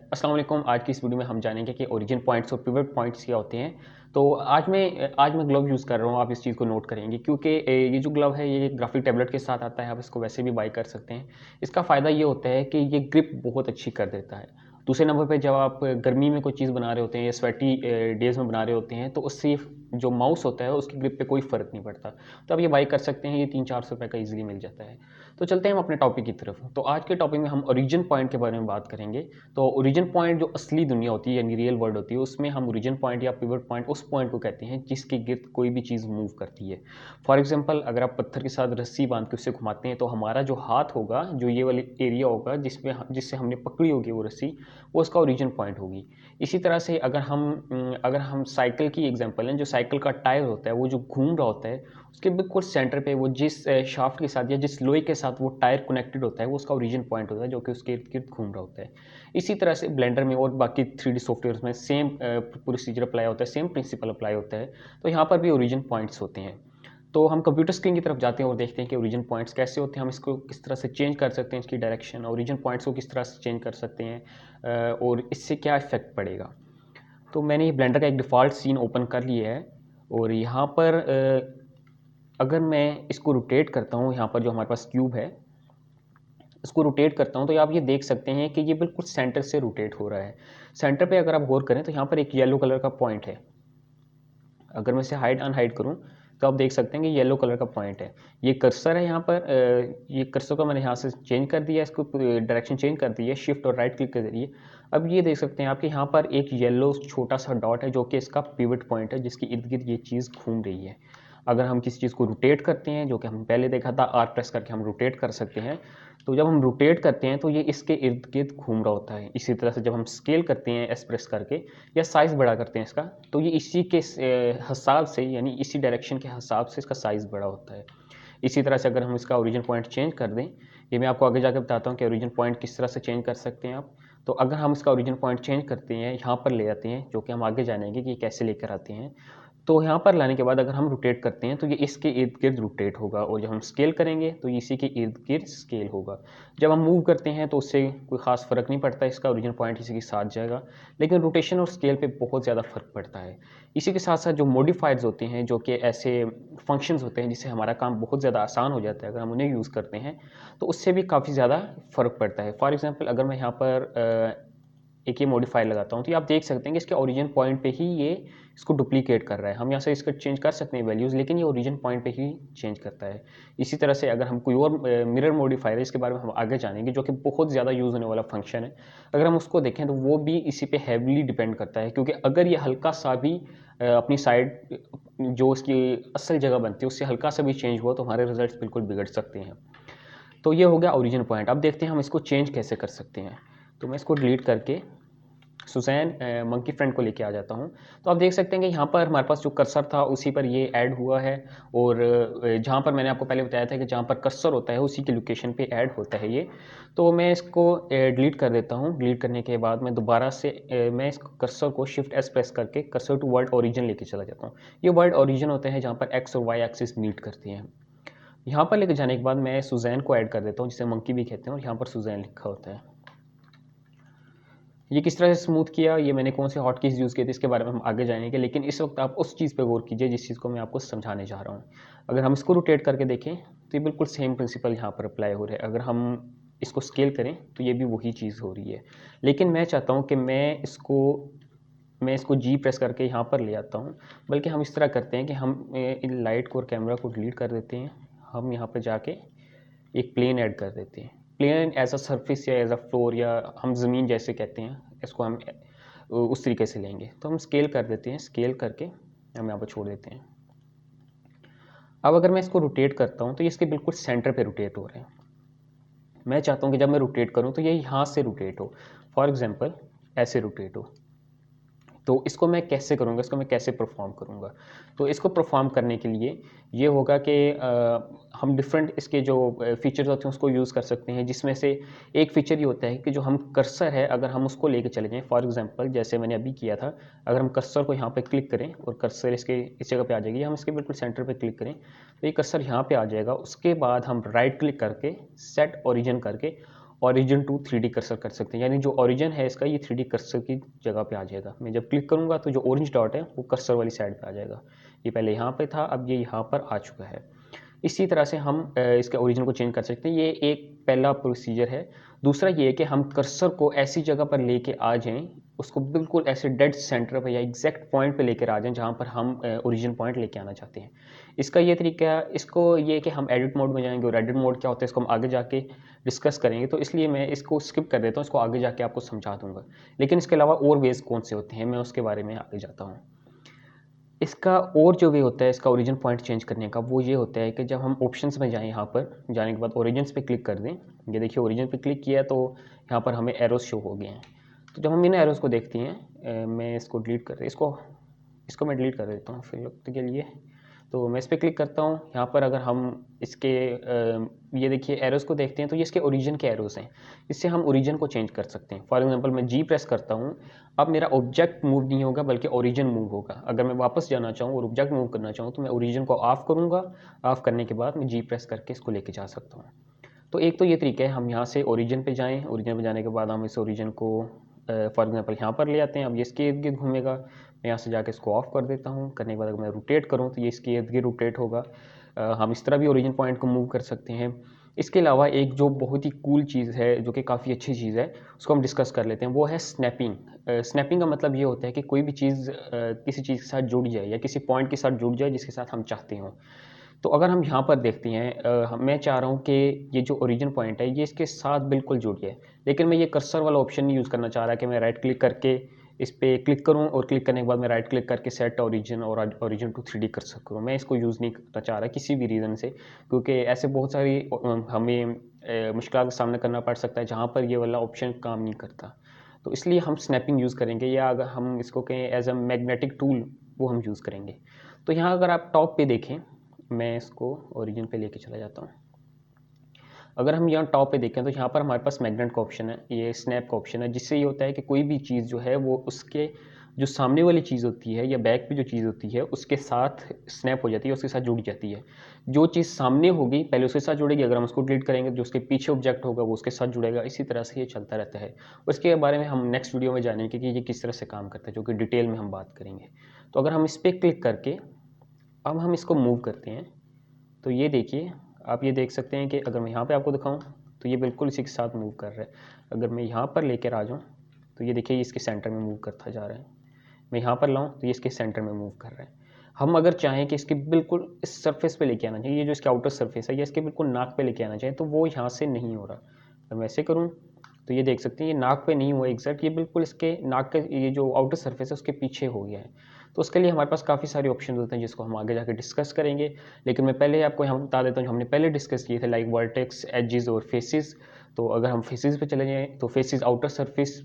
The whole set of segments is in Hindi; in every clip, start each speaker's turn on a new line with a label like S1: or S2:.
S1: अस्सलाम वालेकुम। आज की इस वीडियो में हम जानेंगे कि ओरिजिन पॉइंट्स और पिवट पॉइंट्स क्या होते हैं। तो आज मैं ग्लव यूज़ कर रहा हूँ, आप इस चीज़ को नोट करेंगे क्योंकि ये जो ग्लव है ये ग्राफिक टैबलेट के साथ आता है, आप इसको वैसे भी बाय कर सकते हैं। इसका फ़ायदा ये होता है कि ये ग्रिप बहुत अच्छी कर देता है। दूसरे नंबर पे जब आप गर्मी में कोई चीज़ बना रहे होते हैं या स्वेटी डेज़ में बना रहे होते हैं तो उससे जो माउस होता है उसकी ग्रिप पे कोई फ़र्क नहीं पड़ता। तो आप ये बाय कर सकते हैं, ये 300-400 रुपये का ईज़िली मिल जाता है। तो चलते हैं हम अपने टॉपिक की तरफ। तो आज के टॉपिक में हम ओरिजिन पॉइंट के बारे में बात करेंगे। तो ओरिजिन पॉइंट जो असली दुनिया होती है यानी रियल वर्ल्ड होती है उसमें हम ओरिजिन पॉइंट या पिवट पॉइंट उस पॉइंट को कहते हैं जिसके गिर्द कोई भी चीज़ मूव करती है। फॉर एग्जांपल अगर आप पत्थर के साथ रस्सी बांध के उसे घुमाते हैं तो हमारा जो हाथ होगा, जो ये वाली एरिया होगा जिससे हमने पकड़ी होगी वो रस्सी, वो उसका ओरिजिन पॉइंट होगी। इसी तरह से अगर हम साइकिल की एग्जांपल लें, जो साइकिल का टायर होता है वो जो घूम रहा होता है उसके बिल्कुल सेंटर पे वो जिस शाफ्ट के साथ या जिस लोहे के साथ वो टायर कनेक्टेड होता है वो उसका ओरिजिन पॉइंट होता है, जो कि उसके इर्द गिर्द घूम रहा होता है। इसी तरह से ब्लेंडर में और बाकी 3D सॉफ्टवेयर में सेम प्रोसीजर अप्लाई होता है, सेम प्रिंसिपल अप्लाई होता है। तो यहाँ पर भी ओरिजिन पॉइंट्स होते हैं। तो हम कंप्यूटर स्क्रीन की तरफ जाते हैं और देखते हैं कि ओरिजिन पॉइंट्स कैसे होते हैं, हम इसको किस तरह से चेंज कर सकते हैं, इसकी डायरेक्शन ओरिजिन पॉइंट्स को किस तरह से चेंज कर सकते हैं, और इससे क्या इफेक्ट पड़ेगा। तो मैंने ये ब्लेंडर का एक डिफ़ॉल्ट सीन ओपन कर लिया है और यहाँ पर अगर मैं इसको रोटेट करता हूँ, यहाँ पर जो हमारे पास क्यूब है इसको रोटेट करता हूँ तो आप ये देख सकते हैं कि ये बिल्कुल सेंटर से रोटेट हो रहा है। सेंटर पे अगर आप गौर करें तो यहाँ पर एक येलो कलर का पॉइंट है। अगर मैं इसे हाइड अनहाइड करूँ तो आप देख सकते हैं कि येलो कलर का पॉइंट है। ये कर्सर है यहाँ पर, ये कर्सर को मैंने यहाँ से चेंज कर दिया, इसको डायरेक्शन चेंज कर दी है शिफ्ट और राइट क्लिक के जरिए। अब ये देख सकते हैं आप कि यहाँ पर एक येलो छोटा सा डॉट है जो कि इसका पिवट पॉइंट है, जिसके इर्द गिर्द ये चीज़ घूम रही है। अगर हम किसी चीज़ को रोटेट करते हैं, जो कि हम पहले देखा था, आर प्रेस करके हम रोटेट कर सकते हैं। तो जब हम रोटेट करते हैं तो ये इसके इर्द गिर्द घूम रहा होता है। इसी तरह से जब हम स्केल करते हैं एस प्रेस करके या साइज़ बड़ा करते हैं इसका, तो ये इसी के हिसाब से यानी इसी डायरेक्शन के हिसाब से इसका साइज़ बड़ा होता है। इसी तरह से अगर हम इसका ओरिजिन पॉइंट चेंज कर दें, ये मैं आपको आगे जाकर बताता हूँ कि ओरिजिन पॉइंट किस तरह से चेंज कर सकते हैं आप। तो अगर हम इसका ओरिजिन पॉइंट चेंज करते हैं, यहाँ पर ले आते हैं, जो कि हम आगे जानेंगे कि ये कैसे लेकर आते हैं। तो यहाँ पर लाने के बाद अगर हम रोटेट करते हैं तो ये इसके इर्द गिर्द रोटेट होगा और जब हम स्केल करेंगे तो ये इसी के इर्द गिर्द स्केल होगा। जब हम मूव करते हैं तो उससे कोई ख़ास फ़र्क नहीं पड़ता, इसका ओरिजिन पॉइंट इसी के साथ जाएगा। लेकिन रोटेशन और स्केल पे बहुत ज़्यादा फ़र्क पड़ता है। इसी के साथ साथ जो मॉडिफायर्स होते हैं, जो कि ऐसे फंक्शंस होते हैं जिससे हमारा काम बहुत ज़्यादा आसान हो जाता है अगर हम उन्हें यूज़ करते हैं, तो उससे भी काफ़ी ज़्यादा फ़र्क पड़ता है। फॉर एग्ज़ाम्पल अगर मैं यहाँ पर एक ये मॉडिफायर लगाता हूँ तो ये आप देख सकते हैं कि इसके ओरिजिन पॉइंट पे ही ये इसको डुप्लीकेट कर रहा है। हम यहाँ से इसका चेंज कर सकते हैं वैल्यूज़, लेकिन ये ओरिजिन पॉइंट पे ही चेंज करता है। इसी तरह से अगर हम कोई और मिरर मॉडिफायर है, इसके बारे में हम आगे जानेंगे, जो कि बहुत ज़्यादा यूज़ होने वाला फंक्शन है। अगर हम उसको देखें तो वो भी इसी पे हैवीली डिपेंड करता है, क्योंकि अगर ये हल्का सा भी अपनी साइड जो इसकी असल जगह बनती है उससे हल्का सा भी चेंज हुआ तो हमारे रिजल्ट्स बिल्कुल बिगड़ सकते हैं। तो ये हो गया ओरिजिन पॉइंट। अब देखते हैं हम इसको चेंज कैसे कर सकते हैं। तो मैं इसको डिलीट करके सुज़ैन मंकी फ्रेंड को लेके आ जाता हूँ। तो आप देख सकते हैं कि यहाँ पर हमारे पास जो कर्सर था उसी पर ये ऐड हुआ है और जहाँ पर मैंने आपको पहले बताया था कि जहाँ पर कर्सर होता है उसी की लोकेशन पे ऐड होता है ये। तो मैं इसको डिलीट कर देता हूँ। डिलीट करने के बाद मैं दोबारा से मैं इस कर्सर को शिफ्ट एस प्रेस करके कर्सर टू वर्ल्ड ओरिजिन लेके चला जाता हूँ। ये वर्ल्ड ओरिजिन होते हैं जहाँ पर एक्स और वाई एक्सिस मीट करते हैं। यहाँ पर लेके जाने के बाद मैं सुज़ैन को ऐड कर देता हूँ, जिसे मंकी भी कहते हैं, और यहाँ पर सुज़ैन लिखा होता है। ये किस तरह से स्मूथ किया, ये मैंने कौन से हॉटकीज़ यूज़ किए थे, इसके बारे में हम आगे जानेंगे। लेकिन इस वक्त आप उस चीज़ पे गौर कीजिए जिस चीज़ को मैं आपको समझाने जा रहा हूँ। अगर हम इसको रोटेट करके देखें तो ये बिल्कुल सेम प्रिंसिपल यहाँ पर अप्लाई हो रहा है। अगर हम इसको स्केल करें तो ये भी वही चीज़ हो रही है। लेकिन मैं चाहता हूँ कि मैं इसको जी प्रेस करके यहाँ पर ले आता हूँ। बल्कि हम इस तरह करते हैं कि हम इन लाइट को और कैमरा को डिलीट कर देते हैं। हम यहाँ पर जाके एक प्लेन ऐड कर देते हैं। प्लेन एज अ सरफेस या एज अ फ्लोर, या हम ज़मीन जैसे कहते हैं, इसको हम उस तरीके से लेंगे। तो हम स्केल कर देते हैं, स्केल करके हम यहाँ पर छोड़ देते हैं। अब अगर मैं इसको रोटेट करता हूँ तो ये इसके बिल्कुल सेंटर पे रोटेट हो रहे हैं। मैं चाहता हूँ कि जब मैं रोटेट करूँ तो ये यहाँ से रोटेट हो, फॉर एग्जांपल ऐसे रोटेट हो। तो इसको मैं कैसे करूँगा, इसको मैं कैसे परफॉर्म करूँगा। तो इसको परफॉर्म करने के लिए ये होगा कि हम डिफरेंट इसके जो फीचर्स होते हैं उसको यूज़ कर सकते हैं, जिसमें से एक फीचर ये होता है कि जो हम कर्सर है अगर हम उसको लेके चले जाएँ, फॉर एग्जांपल जैसे मैंने अभी किया था, अगर हम कर्सर को यहाँ पे क्लिक करें और कर्सर इसके इस जगह पे आ जाएगी, हम इसके बिल्कुल सेंटर पे क्लिक करें तो ये कर्सर यहाँ पे आ जाएगा। उसके बाद हम राइट क्लिक करके सेट ओरिजिन करके ओरिजिन टू 3D कर्सर कर सकते हैं, यानी जो ओरिजिन है इसका ये 3D कर्सर की जगह पे आ जाएगा। मैं जब क्लिक करूँगा तो जो ऑरेंज डॉट है वो कर्सर वाली साइड पे आ जाएगा। ये पहले यहाँ पे था, अब ये यहाँ पर आ चुका है। इसी तरह से हम इसके ओरिजिन को चेंज कर सकते हैं। ये एक पहला प्रोसीजर है। दूसरा ये है कि हम कर्सर को ऐसी जगह पर लेके आ जाएं, उसको बिल्कुल ऐसे डेड सेंटर पे या एग्जैक्ट पॉइंट पे लेकर आ जाएं जहाँ पर हम ओरिजिन पॉइंट लेके आना चाहते हैं। इसका ये तरीका है, इसको ये कि हम एडिट मोड में जाएंगे, और एडिट मोड क्या होता है इसको हम आगे जाके डिस्कस करेंगे, तो इसलिए मैं इसको स्किप कर देता हूँ, इसको आगे जाके आपको समझा दूंगा। लेकिन इसके अलावा और वेज कौन से होते हैं मैं उसके बारे में आगे जाता हूँ। इसका और जो वे होता है इसका ओरिजिन पॉइंट चेंज करने का, वो ये होता है कि जब हम ऑप्शंस में जाएं, यहाँ पर जाने के बाद ओरिजिन्स पे क्लिक कर दें। ये देखिए ओरिजिन पे क्लिक किया तो यहाँ पर हमें एरोस शो हो गए हैं। तो जब हम इन एरोस को देखते हैं, मैं इसको डिलीट कर इसको मैं डिलीट कर देता हूँ फिर वक्त के लिए। तो मैं इस पर क्लिक करता हूँ। यहाँ पर अगर हम इसके ये देखिए एरोस को देखते हैं तो ये इसके ओरिजिन के एरोस हैं। इससे हम ओरिजिन को चेंज कर सकते हैं। फॉर एग्जांपल मैं जी प्रेस करता हूँ, अब मेरा ऑब्जेक्ट मूव नहीं होगा बल्कि ओरिजिन मूव होगा। अगर मैं वापस जाना चाहूँ और ऑब्जेक्ट मूव करना चाहूँ तो मैं ओरिजिन को ऑफ करूँगा। ऑफ करने के बाद मैं जी प्रेस करके इसको लेके जा सकता हूँ। तो एक तो ये तरीका है, हम यहाँ से ओरिजिन पे जाएँ, ओरिजिन पे जाने के बाद हम इस ओरिजिन को फॉर एग्जांपल यहाँ पर ले आते हैं। अब ये इसके इर्द गिर्द घूमेगा, मैं यहाँ से जाके इसको ऑफ कर देता हूँ। करने के बाद अगर मैं रोटेट करूँ तो ये इसके इर्द गिर्द रोटेट होगा। हम इस तरह भी ओरिजिन पॉइंट को मूव कर सकते हैं। इसके अलावा एक जो बहुत ही कूल चीज़ है, जो कि काफ़ी अच्छी चीज़ है, उसको हम डिस्कस कर लेते हैं, वो है स्नैपिंग। स्नैपिंग का मतलब ये होता है कि कोई भी चीज़ किसी चीज़ के साथ जुड़ जाए या किसी पॉइंट के साथ जुड़ जाए जिसके साथ हम चाहते हों। तो अगर हम यहाँ पर देखते हैं, मैं चाह रहा हूँ कि ये जो ओरिजिन पॉइंट है ये इसके साथ बिल्कुल जुड़ जाए, लेकिन मैं ये कर्सर वाला ऑप्शन नहीं यूज़ करना चाह रहा कि मैं राइट क्लिक करके इस पर क्लिक करूँ और क्लिक करने के बाद मैं राइट क्लिक करके सेट ओरिजिन और ओरिजिन टू 3D कर्सर करूँ। मैं इसको यूज़ नहीं करना चाह रहा किसी भी रीज़न से, क्योंकि ऐसे बहुत सारी हमें मुश्किल का सामना करना पड़ सकता है जहाँ पर ये वाला ऑप्शन काम नहीं करता। तो इसलिए हम स्नैपिंग यूज़ करेंगे, या अगर हम इसको कहें एज अ मैग्नेटिक टूल, वो हम यूज़ करेंगे। तो यहाँ अगर आप टॉप पे देखें, मैं इसको ओरिजिन पे लेके चला जाता हूँ। अगर हम यहाँ टॉप पे देखें तो यहाँ पर हमारे पास मैग्नेट का ऑप्शन है, ये स्नैप का ऑप्शन है, जिससे ये होता है कि कोई भी चीज़ जो है वो उसके जो सामने वाली चीज़ होती है या बैक पे जो चीज़ होती है उसके साथ स्नैप हो जाती है, उसके साथ जुड़ जाती है। जो चीज़ सामने होगी पहले उसके साथ जुड़ेगी, अगर हम उसको डिलीट करेंगे जो उसके पीछे ऑब्जेक्ट होगा वो उसके साथ जुड़ेगा। इसी तरह से ये चलता रहता है। उसके बारे में हम नेक्स्ट वीडियो में जानेंगे कि ये किस तरह से काम करता है, जो कि डिटेल में हम बात करेंगे। तो अगर हम इस पर क्लिक करके अब हम इसको मूव करते हैं, तो ये देखिए, आप ये देख सकते हैं कि अगर मैं यहाँ पे आपको दिखाऊं तो ये बिल्कुल इसी के साथ मूव कर रहा है। अगर मैं यहाँ पर लेकर आ जाऊँ तो ये देखिए, ये इसके सेंटर में मूव करता जा रहा है। मैं यहाँ पर लाऊं तो ये इसके सेंटर में मूव कर रहा है। हम अगर चाहें कि इसके बिल्कुल इस सरफेस पे लेके आना चाहिए, ये जो इसके आउटर सरफेस है, या इसके बिल्कुल नाक पे लेके आना चाहिए, तो वो यहाँ से नहीं हो रहा। अगर मैं ऐसे करूँ तो ये देख सकते हैं ये नाक पे नहीं हुआ एग्जैक्ट, ये बिल्कुल इसके नाक के ये जो आउटर सरफेस है उसके पीछे हो गया है। तो उसके लिए हमारे पास काफ़ी सारे ऑप्शन होते हैं जिसको हम आगे जाके डिस्कस करेंगे। लेकिन मैं पहले आपको यहाँ बता देता हूँ जो हमने पहले डिस्कस किए थे, लाइक वर्टेक्स, एजेस और फेसेस। तो अगर हम फेसेस पे चले जाएँ तो फेसेस आउटर सरफेस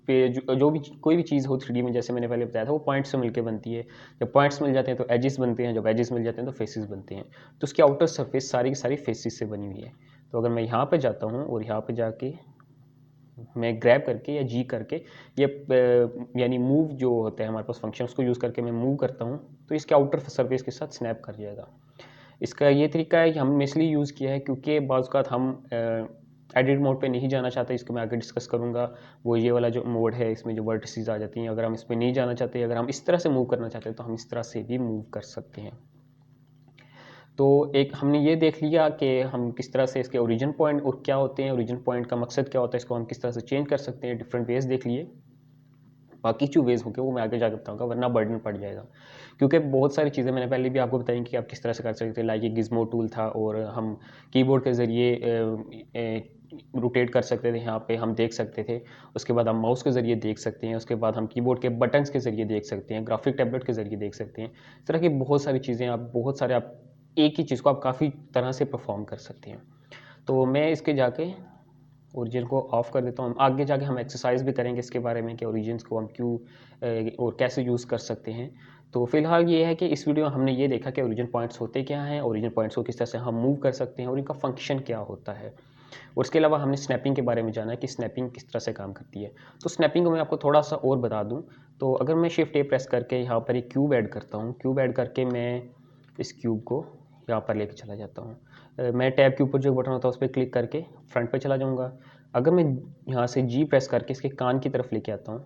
S1: पे जो भी कोई भी चीज़ हो 3D में, जैसे मैंने पहले बताया था, वो पॉइंट्स से मिलकर बनती है। जब पॉइंट्स मिल जाते हैं तो एजेस बनते हैं, जब एजेस मिल जाते हैं तो फेसेस बनते हैं। तो उसकी आउटर सरफेस सारी की सारी फेसेस से बनी हुई है। तो अगर मैं यहाँ पे जाता हूँ और यहाँ पे जाके मैं ग्रैब करके या जी करके ये यानी मूव जो होता है हमारे पास फंक्शन, उसको यूज़ करके मैं मूव करता हूँ तो इसके आउटर सरफेस के साथ स्नैप कर जाएगा। इसका ये तरीका है कि हमने इसलिए यूज़ किया है क्योंकि बाज़ औक़ात हम एडिट मोड पे नहीं जाना चाहते, इसको मैं आगे डिस्कस करूँगा। वो ये वाला जो मोड है इसमें जो वर्टिसेस आ जाती हैं, अगर हम इस पर नहीं जाना चाहते, अगर हम इस तरह से मूव करना चाहते हैं तो हम इस तरह से भी मूव कर सकते हैं। तो एक हमने ये देख लिया कि हम किस तरह से इसके ओरिजिन पॉइंट और क्या होते हैं, ओरिजिन पॉइंट का मकसद क्या होता है, इसको हम किस तरह से चेंज कर सकते हैं, डिफरेंट वेज देख लिए। बाकी जो वेज होंगे वो मैं आगे जाकर बताऊंगा, वरना बर्डन पड़ जाएगा। क्योंकि बहुत सारी चीज़ें मैंने पहले भी आपको बताई कि आप किस तरह से कर सकते थे, लाइक ये गिज़मो टूल था और हम कीबोर्ड के ज़रिए रोटेट कर सकते थे, यहाँ पे हम देख सकते थे। उसके बाद हम माउस के ज़रिए देख सकते हैं, उसके बाद हम कीबोर्ड के बटन्स के ज़रिए देख सकते हैं, ग्राफिक टैबलेट के ज़रिए देख सकते हैं। इस तरह की बहुत सारी चीज़ें आप एक ही चीज़ को आप काफ़ी तरह से परफॉर्म कर सकते हैं। तो मैं इसके जाके ओरिजिन को ऑफ कर देता हूँ। आगे जाके हम एक्सरसाइज भी करेंगे इसके बारे में कि ओरिजिन्स को हम क्यों और कैसे यूज़ कर सकते हैं। तो फिलहाल ये है कि इस वीडियो में हमने ये देखा कि ओरिजिन पॉइंट्स होते क्या हैं, ओरिजिन पॉइंट्स को किस तरह से हम मूव कर सकते हैं और इनका फंक्शन क्या होता है। और इसके अलावा हमने स्नैपिंग के बारे में जाना कि स्नैपिंग किस तरह से काम करती है। तो स्नैपिंग को मैं आपको थोड़ा सा और बता दूँ, तो अगर मैं शिफ्ट ए प्रेस करके यहाँ पर एक क्यूब ऐड करता हूँ, क्यूब ऐड करके मैं इस क्यूब को यहाँ पर लेके चला जाता हूँ। मैं टैब के ऊपर जो बटन होता है उस पर क्लिक करके फ्रंट पे चला जाऊँगा। अगर मैं यहाँ से जी प्रेस करके इसके कान की तरफ लेके आता हूँ,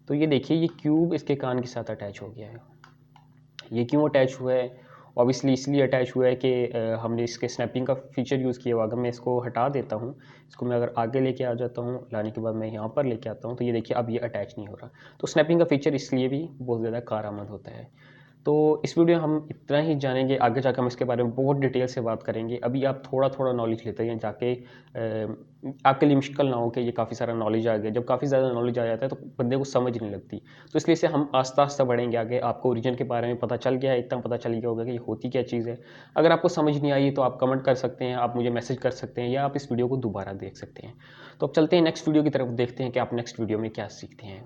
S1: तो ये देखिए ये क्यूब इसके कान के साथ अटैच हो गया है। ये क्यों अटैच हुआ है? ऑब्वियसली इसलिए अटैच हुआ है कि हमने इसके स्नैपिंग का फीचर यूज़ किया हुआ। अगर मैं इसको हटा देता हूँ, इसको मैं अगर आगे लेके आ जाता हूँ, लाने के बाद मैं यहाँ पर लेके आता हूँ, तो ये देखिए अब ये अटैच नहीं हो रहा। तो स्नैपिंग का फीचर इसलिए भी बहुत ज़्यादा कारआमद होता है। तो इस वीडियो में हम इतना ही जानेंगे, आगे जाकर हम इसके बारे में बहुत डिटेल से बात करेंगे। अभी आप थोड़ा-थोड़ा नॉलेज लेते हैं जाके आपके लिए मुश्किल ना हो कि ये काफ़ी सारा नॉलेज आ गया। जब काफ़ी ज़्यादा नॉलेज आ जाता है तो बंदे को समझ नहीं लगती। तो इसलिए से हम आस्ता-आस्ता बढ़ेंगे आगे। आपको ओरिजिन के बारे में पता चल गया है, इतना पता चल गया होगा कि ये होती क्या चीज़ है। अगर आपको समझ नहीं आई तो आप कमेंट कर सकते हैं, आप मुझे मैसेज कर सकते हैं या आप इस वीडियो को दोबारा देख सकते हैं। तो अब चलते हैं नेक्स्ट वीडियो की तरफ, देखते हैं कि आप नेक्स्ट वीडियो में क्या सीखते हैं।